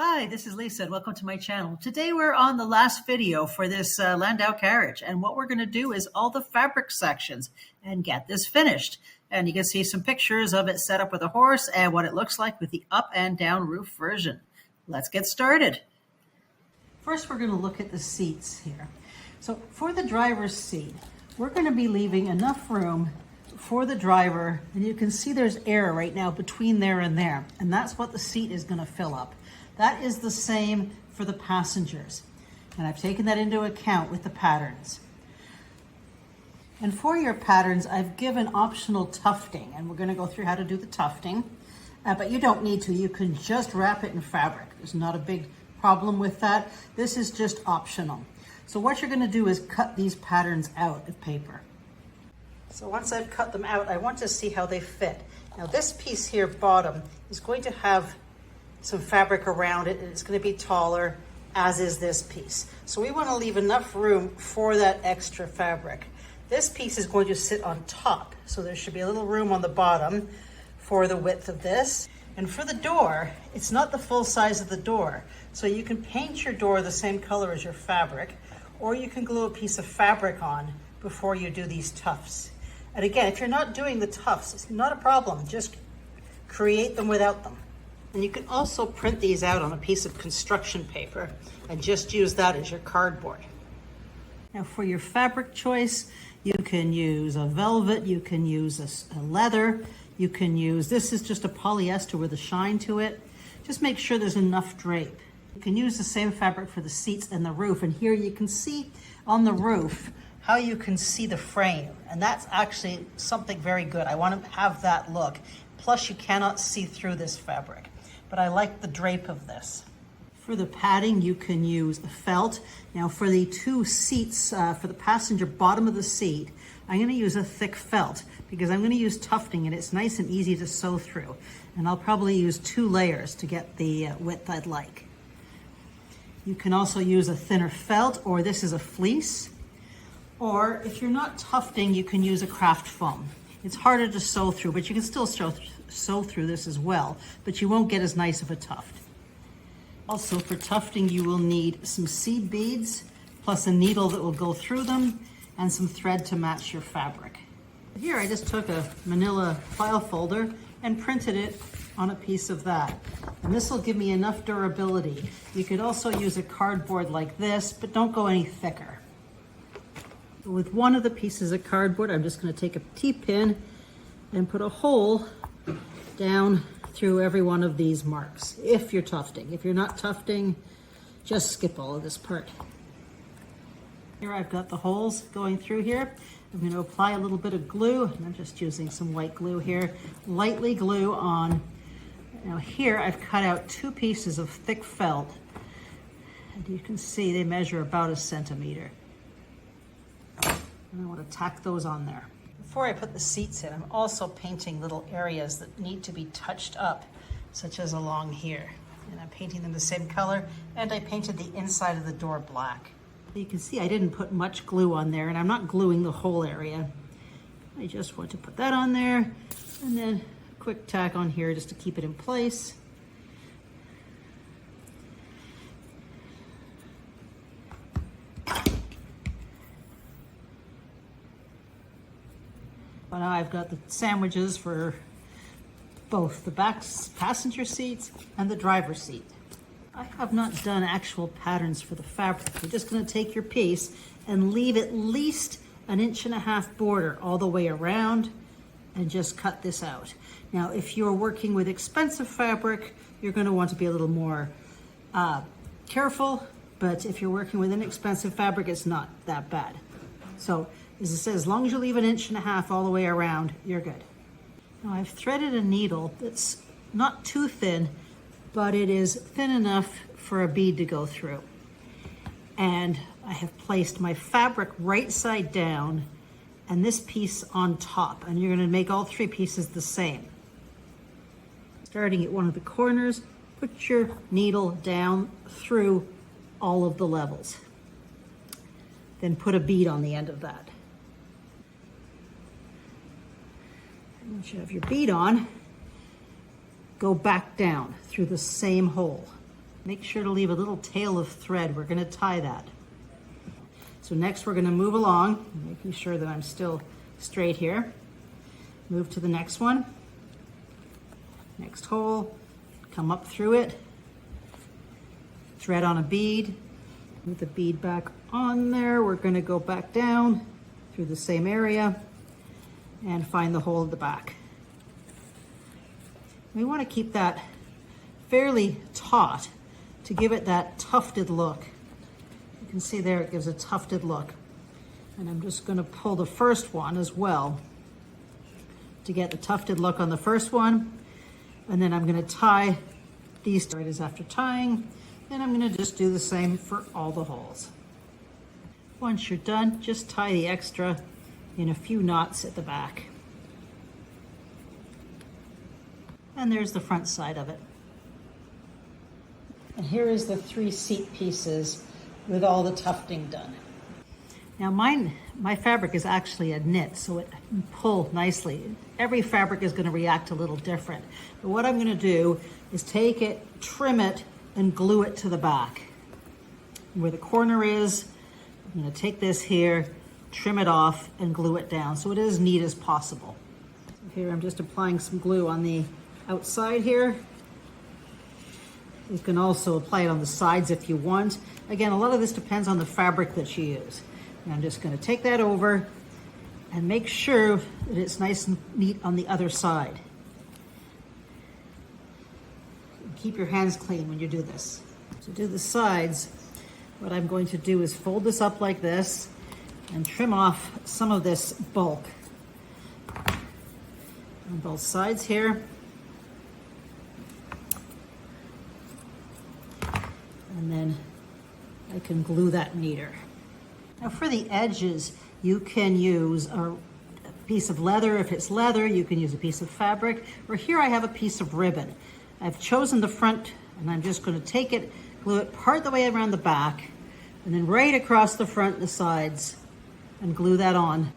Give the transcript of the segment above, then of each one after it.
Hi, this is Lisa and welcome to my channel. Today we're on the last video for this Landau carriage, and what we're going to do is all the fabric sections and get this finished. And you can see some pictures of it set up with a horse and what it looks like with the up and down roof version. Let's get started. First we're going to look at the seats here. So for the driver's seat, we're going to be leaving enough room for the driver, and you can see there's air right now between there, and that's what the seat is going to fill up. That is the same for the passengers, and I've taken that into account with the patterns. And for your patterns, I've given optional tufting, and we're going to go through how to do the tufting, but you don't need to. You can just wrap it in fabric. There's not a big problem with that. This is just optional. So what you're going to do is cut these patterns out of paper. So once I've cut them out, I want to see how they fit. Now this piece here, bottom, is going to have some fabric around it, and it's going to be taller, as is this piece. So we want to leave enough room for that extra fabric. This piece is going to sit on top, so there should be a little room on the bottom for the width of this. And for the door, it's not the full size of the door, so you can paint your door the same color as your fabric, or you can glue a piece of fabric on before you do these tufts. And again, if you're not doing the tufts, it's not a problem. Just create them without them. And you can also print these out on a piece of construction paper and just use that as your cardboard. Now for your fabric choice, you can use a velvet, you can use a leather, you can use, this is just a polyester with a shine to it. Just make sure there's enough drape. You can use the same fabric for the seats and the roof, and here you can see on the roof how you can see the frame, and that's actually something very good. I want to have that look. Plus you cannot see through this fabric, but I like the drape of this. For the padding, you can use a felt. Now for the two seats, for the passenger bottom of the seat, I'm going to use a thick felt because I'm going to use tufting, and it's nice and easy to sew through. And I'll probably use 2 layers to get the width I'd like. You can also use a thinner felt, or this is a fleece. Or if you're not tufting, you can use a craft foam. It's harder to sew through, but you can still sew through this as well, but you won't get as nice of a tuft. Also for tufting, you will need some seed beads, plus a needle that will go through them, and some thread to match your fabric. Here I just took a manila file folder and printed it on a piece of that. And this will give me enough durability. You could also use a cardboard like this, but don't go any thicker. With one of the pieces of cardboard, I'm just going to take a T-pin and put a hole down through every one of these marks, if you're tufting. If you're not tufting, just skip all of this part. Here I've got the holes going through here. I'm going to apply a little bit of glue, and I'm just using some white glue here. Lightly glue on. Now here I've cut out 2 pieces of thick felt, and you can see they measure about 1 centimeter. And I want to tack those on there. Before I put the seats in, I'm also painting little areas that need to be touched up, such as along here. And I'm painting them the same color, and I painted the inside of the door black. You can see I didn't put much glue on there, and I'm not gluing the whole area. I just want to put that on there, and then a quick tack on here just to keep it in place. Well, now I've got the sandwiches for both the back passenger seats and the driver's seat. I have not done actual patterns for the fabric. You're just going to take your piece and leave at least 1.5 inch border all the way around and just cut this out. Now, if you're working with expensive fabric, you're going to want to be a little more careful, but if you're working with inexpensive fabric, it's not that bad. So, as it says, as long as you leave 1.5 inches all the way around, you're good. Now I've threaded a needle that's not too thin, but it is thin enough for a bead to go through. And I have placed my fabric right side down and this piece on top. And you're going to make all 3 pieces the same. Starting at one of the corners, put your needle down through all of the levels. Then put a bead on the end of that. Once you have your bead on, go back down through the same hole. Make sure to leave a little tail of thread. We're going to tie that. So next we're going to move along, making sure that I'm still straight here. Move to the next one. Next hole, come up through it. Thread on a bead. Move the bead back on there. We're going to go back down through the same area and find the hole at the back. We want to keep that fairly taut to give it that tufted look. You can see there it gives a tufted look. And I'm just going to pull the first one as well to get the tufted look on the first one. And then I'm going to tie these threads after tying, and I'm going to just do the same for all the holes. Once you're done, just tie the extra in a few knots at the back. And there's the front side of it. And here is the 3 seat pieces with all the tufting done. Now my fabric is actually a knit, so it can pull nicely. Every fabric is going to react a little different. But what I'm going to do is take it, trim it, and glue it to the back. Where the corner is, I'm going to take this here, trim it off, and glue it down so it is as neat as possible. Here I'm just applying some glue on the outside here. You can also apply it on the sides if you want. Again, a lot of this depends on the fabric that you use. And I'm just going to take that over and make sure that it's nice and neat on the other side. Keep your hands clean when you do this. To do the sides, what I'm going to do is fold this up like this and trim off some of this bulk on both sides here. And then I can glue that neater. Now for the edges, you can use a piece of leather. If it's leather, you can use a piece of fabric. Or here I have a piece of ribbon. I've chosen the front, and I'm just going to take it, glue it part the way around the back, and then right across the front and the sides, and glue that on.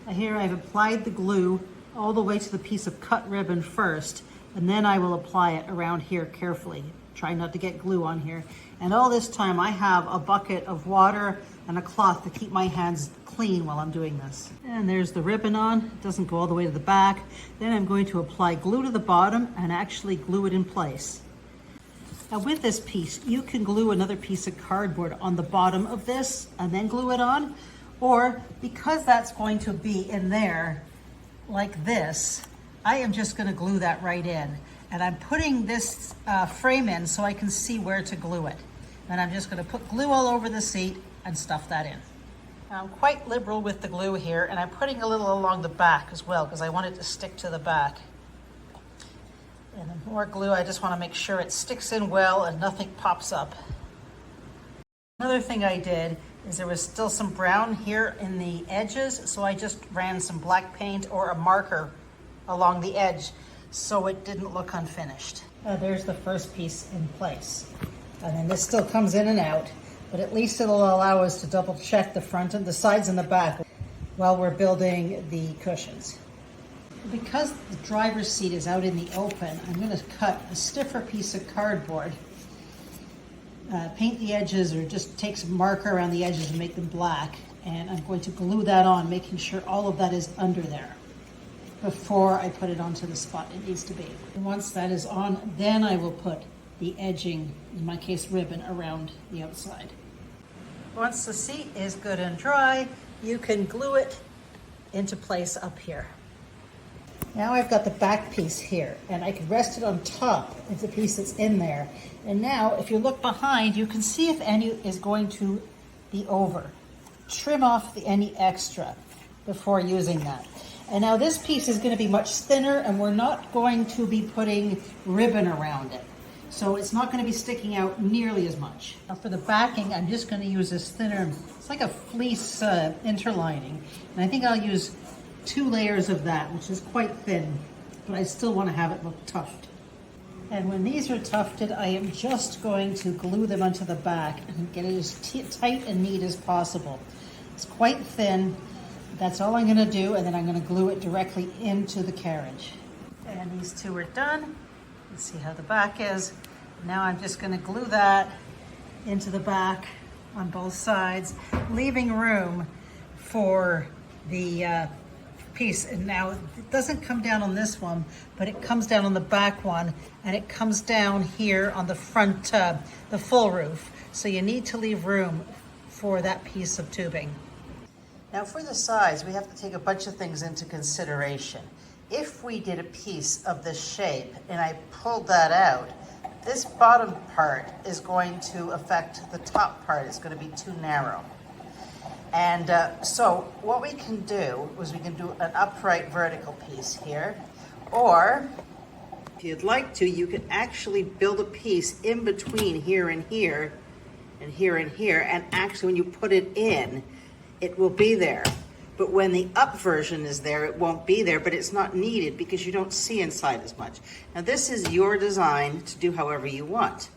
Now here I've applied the glue all the way to the piece of cut ribbon first, and then I will apply it around here carefully. Try not to get glue on here. And all this time I have a bucket of water and a cloth to keep my hands clean while I'm doing this. And there's the ribbon on. It doesn't go all the way to the back. Then I'm going to apply glue to the bottom and actually glue it in place. Now with this piece, you can glue another piece of cardboard on the bottom of this and then glue it on. Or because that's going to be in there like this, I am just going to glue that right in. And I'm putting this frame in so I can see where to glue it. And I'm just going to put glue all over the seat and stuff that in. Now, I'm quite liberal with the glue here, and I'm putting a little along the back as well because I want it to stick to the back. And the more glue, I just want to make sure it sticks in well and nothing pops up. Another thing I did is there was still some brown here in the edges, so I just ran some black paint or a marker along the edge so it didn't look unfinished. There's the first piece in place. And then this still comes in and out, but at least it'll allow us to double check the front and the sides and the back while we're building the cushions. Because the driver's seat is out in the open, I'm going to cut a stiffer piece of cardboard, paint the edges or just take some marker around the edges and make them black, and I'm going to glue that on, making sure all of that is under there before I put it onto the spot it needs to be. And once that is on, then I will put the edging, in my case ribbon, around the outside. Once the seat is good and dry, you can glue it into place up here. Now I've got the back piece here, and I can rest it on top of the piece that's in there. And now, if you look behind, you can see if any is going to be over. Trim off any extra before using that. And now this piece is going to be much thinner, and we're not going to be putting ribbon around it. So it's not going to be sticking out nearly as much. Now for the backing, I'm just going to use this thinner, it's like a fleece interlining. And I think I'll use 2 layers of that, which is quite thin, but I still want to have it look tufted. And when these are tufted, I am just going to glue them onto the back and get it as tight and neat as possible. It's quite thin. That's all I'm going to do, and then I'm going to glue it directly into the carriage. And these 2 are done. Let's see how the back is. Now I'm just going to glue that into the back on both sides, leaving room for the piece. And now it doesn't come down on this one, but it comes down on the back one, and it comes down here on the front, the full roof. So you need to leave room for that piece of tubing. Now for the sides, we have to take a bunch of things into consideration. If we did a piece of this shape and I pulled that out, this bottom part is going to affect the top part. It's going to be too narrow. And so what we can do is we can do an upright vertical piece here, or if you'd like to, you can actually build a piece in between here and here and here and here, and actually when you put it in, it will be there. But when the up version is there, it won't be there, but it's not needed because you don't see inside as much. Now this is your design to do however you want.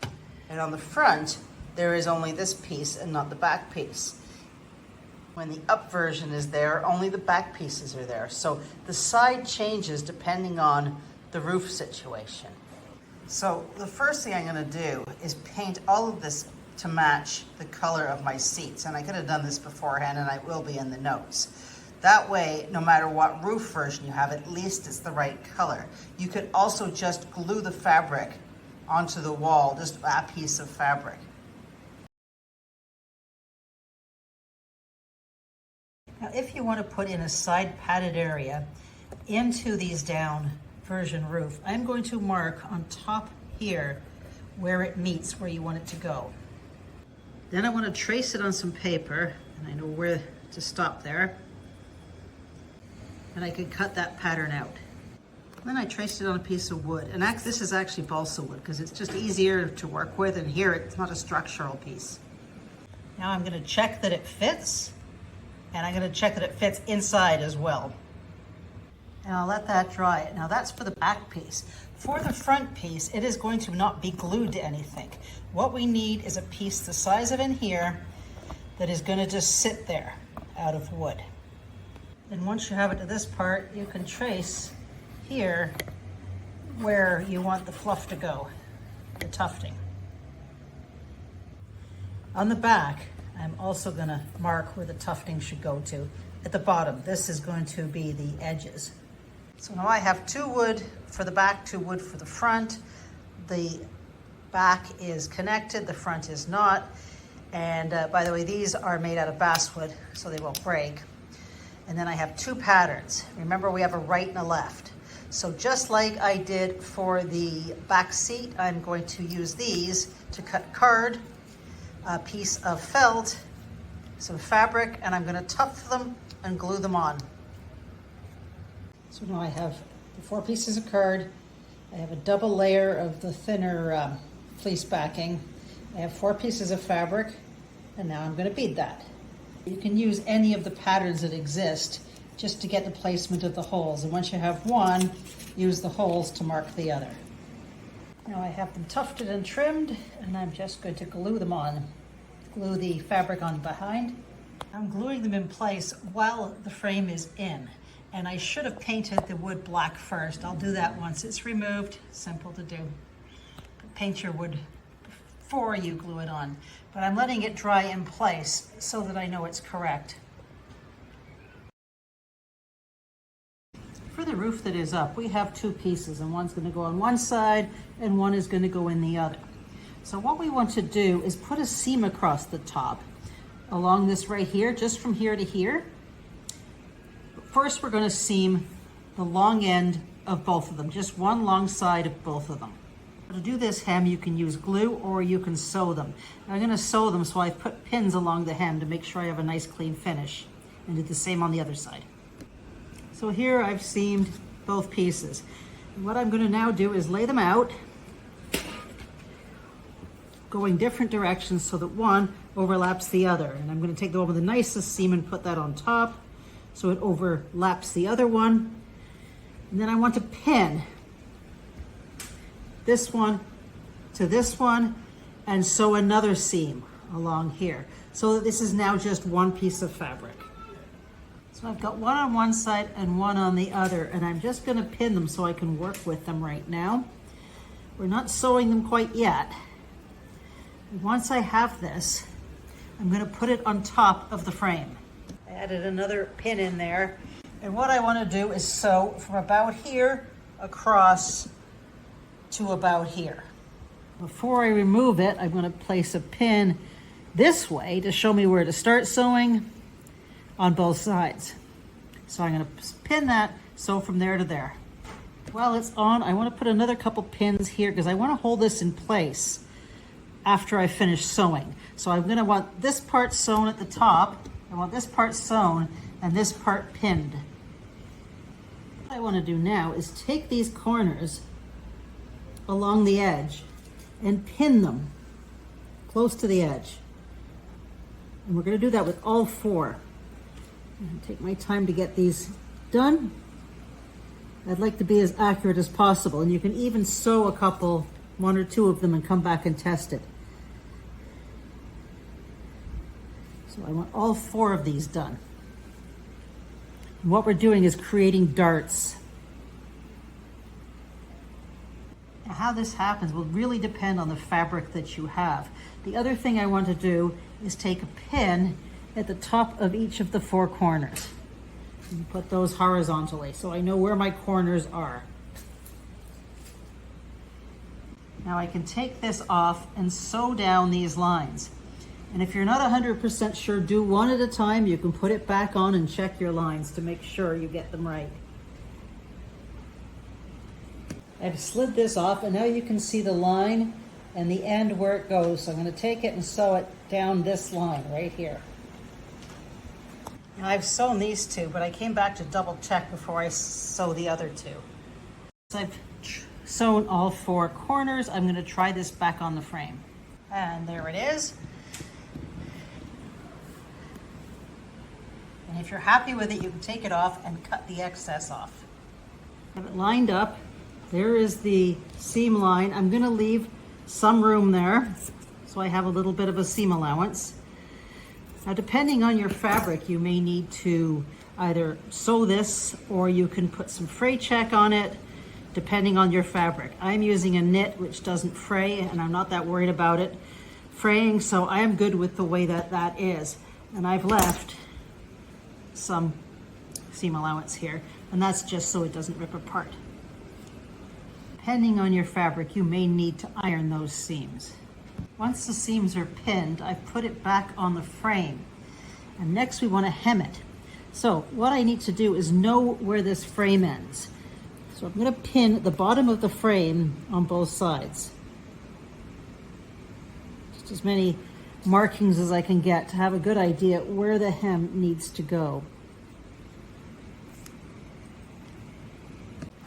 And on the front, there is only this piece and not the back piece. When the up version is there, only the back pieces are there. So the side changes depending on the roof situation. So the first thing I'm gonna do is paint all of this to match the color of my seats. And I could have done this beforehand, and I will be in the notes. That way, no matter what roof version you have, at least it's the right color. You could also just glue the fabric onto the wall, just a piece of fabric. Now, if you want to put in a side padded area into these down version roof, I'm going to mark on top here where it meets where you want it to go. Then I want to trace it on some paper, and I know where to stop there. And I could cut that pattern out. Then I traced it on a piece of wood. And this is actually balsa wood because it's just easier to work with, and here it's not a structural piece. Now I'm going to check that it fits, and I'm going to check that it fits inside as well. And I'll let that dry. Now that's for the back piece. For the front piece, it is going to not be glued to anything. What we need is a piece the size of in here that is going to just sit there out of wood. And once you have it to this part, you can trace here where you want the fluff to go, the tufting. On the back, I'm also going to mark where the tufting should go to. At the bottom, this is going to be the edges. So now I have 2 wood for the back, 2 wood for the front. The back is connected, the front is not. And by the way, these are made out of basswood, so they won't break. And then I have 2 patterns. Remember, we have a right and a left. So just like I did for the back seat, I'm going to use these to cut card, a piece of felt, some fabric, and I'm going to tuft them and glue them on. So now I have the 4 pieces of card. I have a double layer of the thinner fleece backing. I have 4 pieces of fabric, and now I'm going to bead that. You can use any of the patterns that exist just to get the placement of the holes. And once you have one, use the holes to mark the other. Now I have them tufted and trimmed, and I'm just going to glue them on. Glue the fabric on behind. I'm gluing them in place while the frame is in. And I should have painted the wood black first. I'll do that once it's removed. Simple to do. Paint your wood before you glue it on. But I'm letting it dry in place so that I know it's correct. For the roof that is up, we have 2 pieces, and one's going to go on one side and one is going to go in the other. So what we want to do is put a seam across the top along this right here, just from here to here. First, we're going to seam the long end of both of them, just one long side of both of them. To do this hem, you can use glue or you can sew them. I'm going to sew them, so I've put pins along the hem to make sure I have a nice clean finish, and do the same on the other side. So here I've seamed both pieces. And what I'm going to now do is lay them out, going different directions so that one overlaps the other. And I'm going to take the one with the nicest seam and put that on top so it overlaps the other one. And then I want to pin this one to this one and sew another seam along here so that this is now just one piece of fabric. So I've got one on one side and one on the other, and I'm just going to pin them so I can work with them right now. We're not sewing them quite yet. Once I have this, I'm going to put it on top of the frame. I added another pin in there. And what I want to do is sew from about here across to about here. Before I remove it, I'm going to place a pin this way to show me where to start sewing on both sides. So I'm going to pin that, sew from there to there. While it's on, I want to put another couple pins here because I want to hold this in place after I finish sewing. So I'm going to want this part sewn at the top, I want this part sewn, and this part pinned. What I want to do now is take these corners along the edge and pin them close to the edge. And we're going to do that with all four. And take my time to get these done. I'd like to be as accurate as possible, and you can even sew a couple, one or two of them, and come back and test it. So I want all four of these done. And what we're doing is creating darts. Now, how this happens will really depend on the fabric that you have. The other thing I want to do is take a pin at the top of each of the four corners and put those horizontally so I know where my corners are. Now I can take this off and sew down these lines. And if you're not 100% sure, do one at a time. You can put it back on and check your lines to make sure you get them right. I've slid this off, and now you can see the line and the end where it goes. So I'm going to take it and sew it down this line right here. Now I've sewn these two, but I came back to double check before I sew the other two. So I've sewn all four corners. I'm going to try this back on the frame. And there it is. And if you're happy with it, you can take it off and cut the excess off. Have it lined up. There is the seam line. I'm going to leave some room there so I have a little bit of a seam allowance. Now, depending on your fabric, you may need to either sew this or you can put some fray check on it, depending on your fabric. I'm using a knit which doesn't fray, and I'm not that worried about it fraying, so I am good with the way that that is. And I've left some seam allowance here, and that's just so it doesn't rip apart. Depending on your fabric, you may need to iron those seams. Once the seams are pinned, I've put it back on the frame. And next we want to hem it. So what I need to do is know where this frame ends. So I'm going to pin the bottom of the frame on both sides. Just as many markings as I can get to have a good idea where the hem needs to go.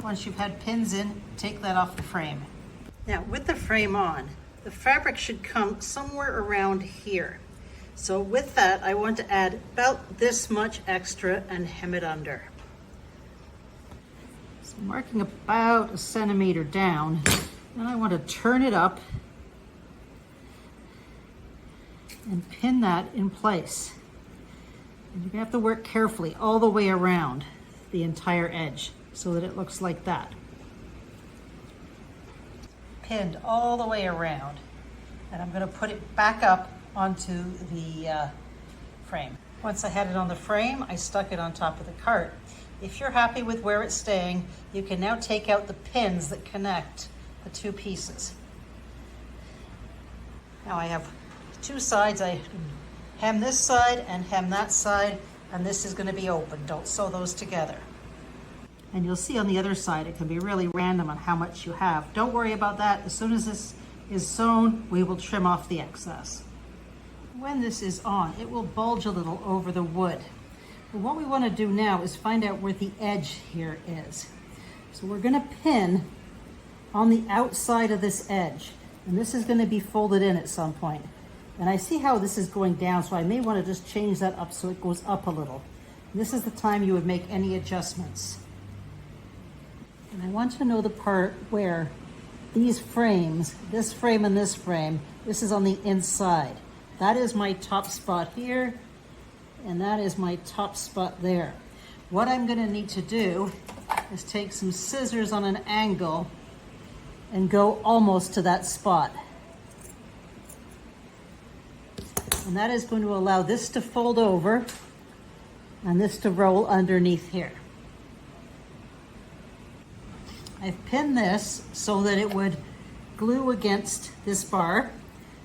Once you've had pins in, take that off the frame. Now, with the frame on, the fabric should come somewhere around here. So with that, I want to add about this much extra and hem it under. So marking about 1 centimeter down, and I want to turn it up and pin that in place. And you're gonna have to work carefully all the way around the entire edge so that it looks like that. Pinned all the way around. And I'm gonna put it back up onto the frame. Once I had it on the frame, I stuck it on top of the cart. If you're happy with where it's staying, you can now take out the pins that connect the two pieces. Now I have two sides. I hem this side and hem that side, and this is going to be open. Don't sew those together. And you'll see on the other side, it can be really random on how much you have. Don't worry about that. As soon as this is sewn, we will trim off the excess. When this is on, it will bulge a little over the wood. But what we want to do now is find out where the edge here is. So we're going to pin on the outside of this edge, and this is going to be folded in at some point. And I see how this is going down, so I may want to just change that up so it goes up a little. And this is the time you would make any adjustments. And I want to know the part where these frames, this frame and this frame, this is on the inside. That is my top spot here, and that is my top spot there. What I'm going to need to do is take some scissors on an angle and go almost to that spot. And that is going to allow this to fold over and this to roll underneath here. I've pinned this so that it would glue against this bar.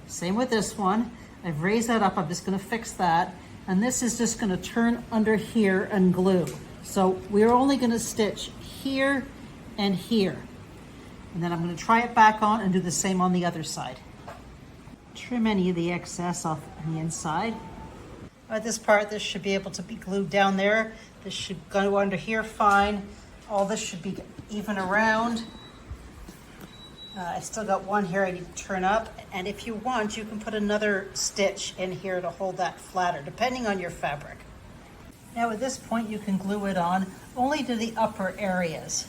Same with this one. I've raised that up. I'm just going to fix that. And this is just going to turn under here and glue. So we're only going to stitch here and here. And then I'm going to try it back on and do the same on the other side. Trim any of the excess off on the inside. This part, this should be able to be glued down there. This should go under here fine. All this should be even around. I still got one here I need to turn up. And if you want, you can put another stitch in here to hold that flatter, depending on your fabric. Now at this point, you can glue it on only to the upper areas.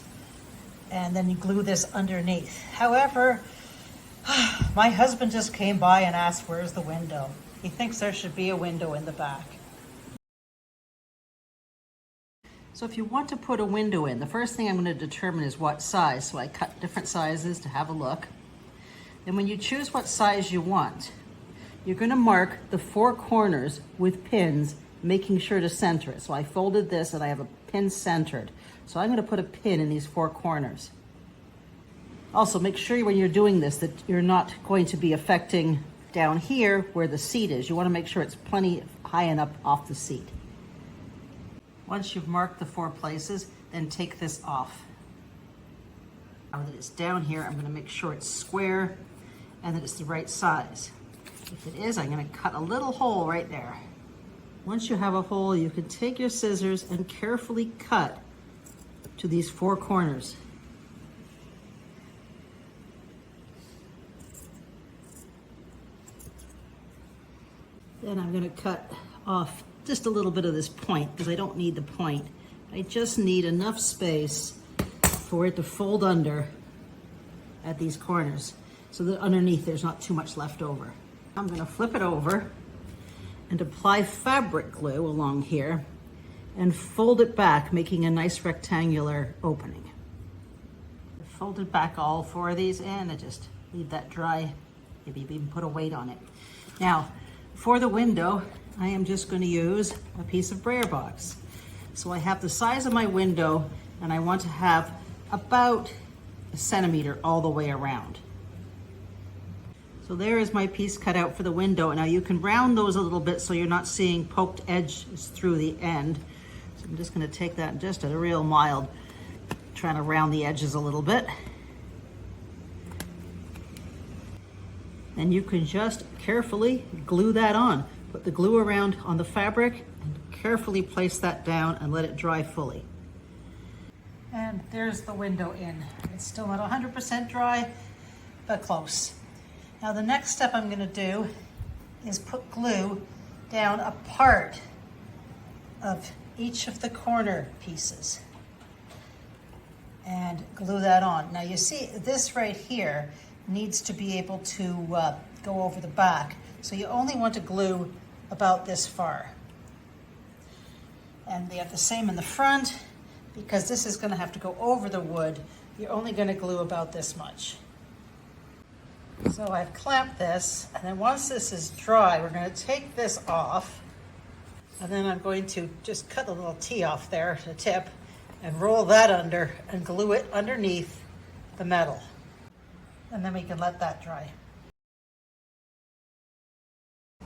And then you glue this underneath. However, my husband just came by and asked, where's the window? He thinks there should be a window in the back. So if you want to put a window in, the first thing I'm going to determine is what size. So I cut different sizes to have a look. Then when you choose what size you want, you're going to mark the 4 corners with pins, making sure to center it. So I folded this and I have a pin centered. So I'm going to put a pin in these 4 corners. Also, make sure when you're doing this that you're not going to be affecting down here where the seat is. You want to make sure it's plenty high enough off the seat. Once you've marked the 4 places, then take this off. Now that it's down here, I'm going to make sure it's square and that it's the right size. If it is, I'm going to cut a little hole right there. Once you have a hole, you can take your scissors and carefully cut to these 4 corners. Then I'm going to cut off just a little bit of this point because I don't need the point. I just need enough space for it to fold under at these corners so that underneath there's not too much left over. I'm going to flip it over and apply fabric glue along here and fold it back, making a nice rectangular opening. I folded back all 4 of these and I just leave that dry. Maybe even put a weight on it. Now, for the window, I am just going to use a piece of Breyer box. So I have the size of my window and I want to have about a centimeter all the way around. So there is my piece cut out for the window. Now you can round those a little bit so you're not seeing poked edges through the end. So I'm just going to take that just at a real mild, trying to round the edges a little bit. And you can just carefully glue that on. Put the glue around on the fabric and carefully place that down and let it dry fully. And there's the window in. It's still not 100% dry, but close. Now the next step I'm going to do is put glue down a part of each of the corner pieces and glue that on. Now you see this right here needs to be able to go over the back. So you only want to glue about this far. And we have the same in the front. Because this is going to have to go over the wood, you're only going to glue about this much. So I've clamped this, and then once this is dry, we're going to take this off, and then I'm going to just cut a little T off there, the tip, and roll that under and glue it underneath the metal. And then we can let that dry.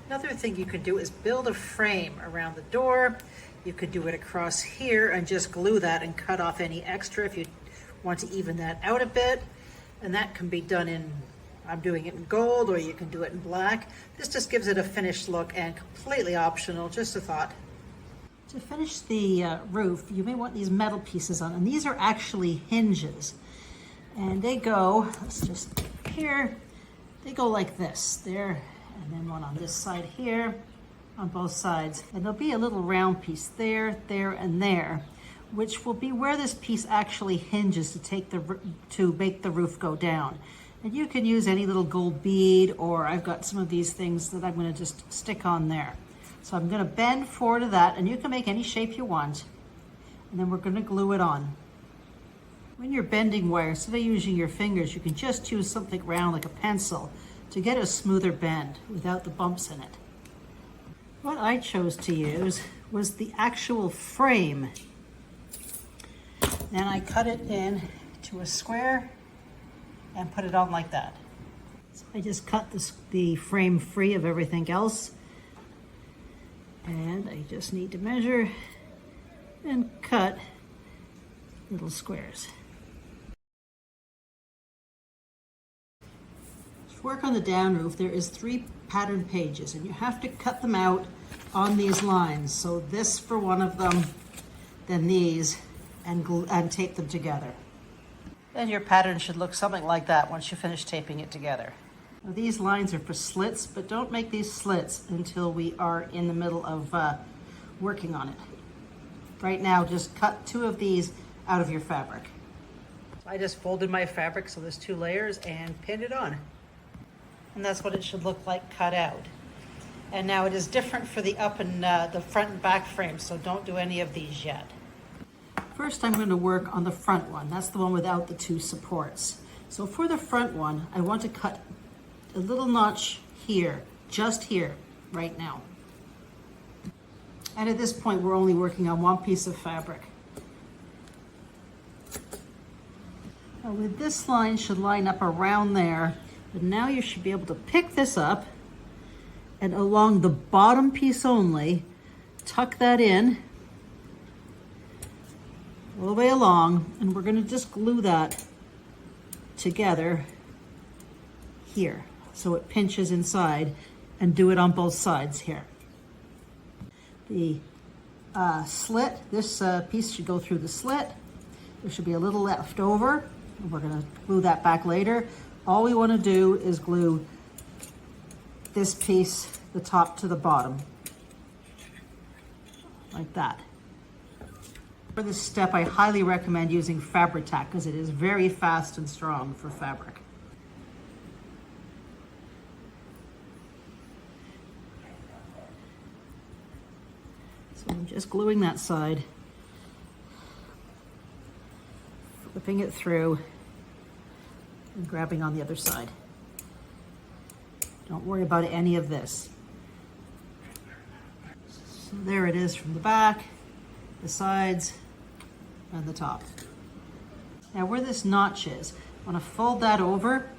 Another thing you can do is build a frame around the door. You could do it across here and just glue that and cut off any extra if you want to even that out a bit. And that can be done in, I'm doing it in gold, or you can do it in black. This just gives it a finished look and completely optional, just a thought. To finish the roof, you may want these metal pieces on, and these are actually hinges. And they go, let's just here, they go like this, there, and then one on this side here, on both sides. And there'll be a little round piece there, there, and there, which will be where this piece actually hinges to make the roof go down. And you can use any little gold bead, or I've got some of these things that I'm going to just stick on there. So I'm going to bend forward to that, and you can make any shape you want. And then we're going to glue it on. When you're bending wire, instead of using your fingers, you can just use something round like a pencil to get a smoother bend without the bumps in it. What I chose to use was the actual frame. And I cut it in to a square and put it on like that. So I just cut the frame free of everything else. And I just need to measure and cut little squares. To work on the down roof, there is 3 pattern pages, and you have to cut them out on these lines. So this for one of them, then these, and tape them together. Then your pattern should look something like that once you finish taping it together. Now, these lines are for slits, but don't make these slits until we are in the middle of working on it. Right now, just cut 2 of these out of your fabric. I just folded my fabric so there's 2 layers and pinned it on. And that's what it should look like cut out. And now it is different for the up and the front and back frames, so don't do any of these yet. First, I'm going to work on the front one. That's the one without the 2 supports. So for the front one, I want to cut a little notch here, just here, right now. And at this point, we're only working on 1 piece of fabric. Now with this line should line up around there, but now you should be able to pick this up and along the bottom piece only, tuck that in all the way along, and we're going to just glue that together here so it pinches inside, and do it on both sides here. The slit, this piece should go through the slit. There should be a little left over, and we're going to glue that back later. All we want to do is glue this piece, the top to the bottom, like that. For this step, I highly recommend using Fabri-Tac because it is very fast and strong for fabric. So I'm just gluing that side, flipping it through, and grabbing on the other side. Don't worry about any of this. So there it is from the back, the sides, and the top. Now where this notch is, I want to fold that over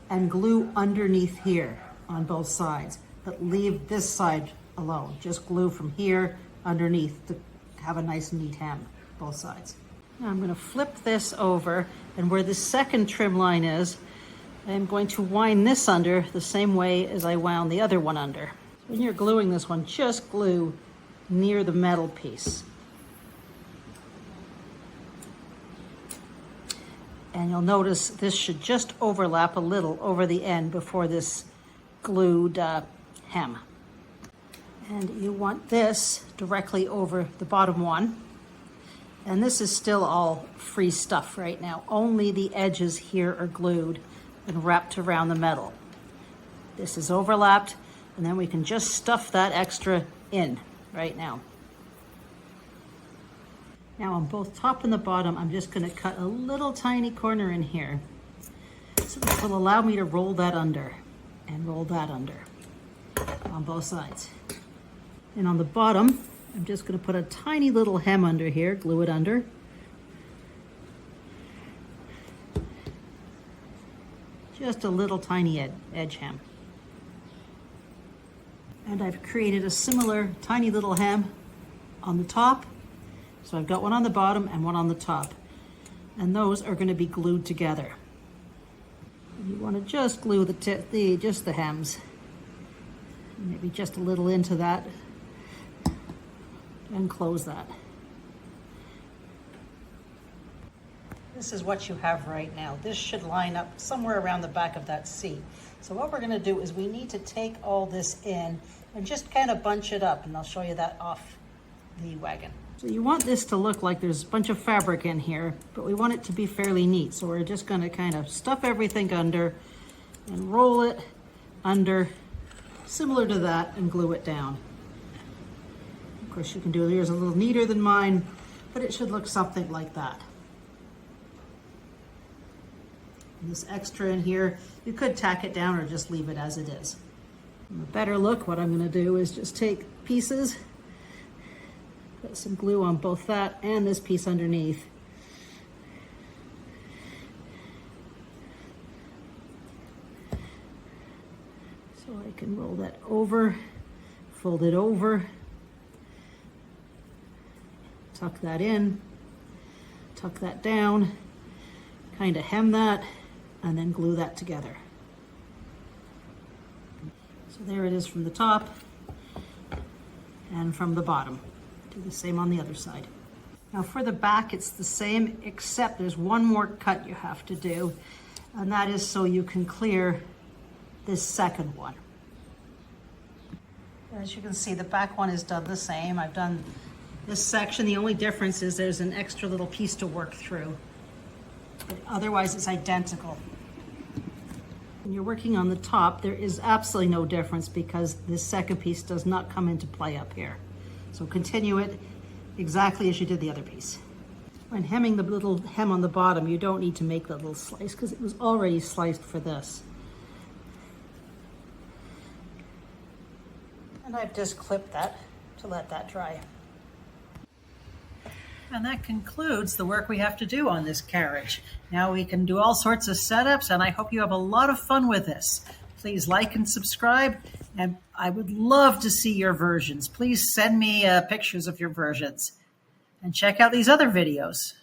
and glue underneath here on both sides, but leave this side alone. Just glue from here underneath to have a nice neat hem, both sides. Now I'm going to flip this over, and where the second trim line is, I'm going to wind this under the same way as I wound the other one under. When you're gluing this one, just glue near the metal piece. And you'll notice this should just overlap a little over the end before this glued hem. And you want this directly over the bottom one. And this is still all free stuff right now. Only the edges here are glued and wrapped around the metal. This is overlapped, and then we can just stuff that extra in right now. Now on both top and the bottom, I'm just going to cut a little tiny corner in here. So this will allow me to roll that under and roll that under on both sides. And on the bottom, I'm just going to put a tiny little hem under here, glue it under. Just a little tiny edge hem. And I've created a similar tiny little hem on the top. So I've got one on the bottom and one on the top. And those are going to be glued together. And you want to just glue just the hems. Maybe just a little into that. And close that. This is what you have right now. This should line up somewhere around the back of that seat. So what we're going to do is we need to take all this in and just kind of bunch it up, and I'll show you that off the wagon. So you want this to look like there's a bunch of fabric in here, but we want it to be fairly neat. So we're just going to kind of stuff everything under and roll it under, similar to that, and glue it down. Of course, you can do yours a little neater than mine, but it should look something like that. And this extra in here, you could tack it down or just leave it as it is. And a better look, what I'm going to do is just take pieces, put some glue on both that and this piece underneath. So I can roll that over, fold it over, tuck that in, tuck that down, kind of hem that, and then glue that together. So there it is from the top and from the bottom. Do the same on the other side. Now for the back, it's the same, except there's one more cut you have to do, and that is so you can clear this second one. As you can see, the back one is done the same. I've done this section. The only difference is there's an extra little piece to work through, but otherwise it's identical. When you're working on the top, there is absolutely no difference because this second piece does not come into play up here. So continue it exactly as you did the other piece. When hemming the little hem on the bottom, you don't need to make the little slice because it was already sliced for this. And I've just clipped that to let that dry. And that concludes the work we have to do on this carriage. Now we can do all sorts of setups, and I hope you have a lot of fun with this. Please like and subscribe, and I would love to see your versions. Please send me pictures of your versions, and check out these other videos.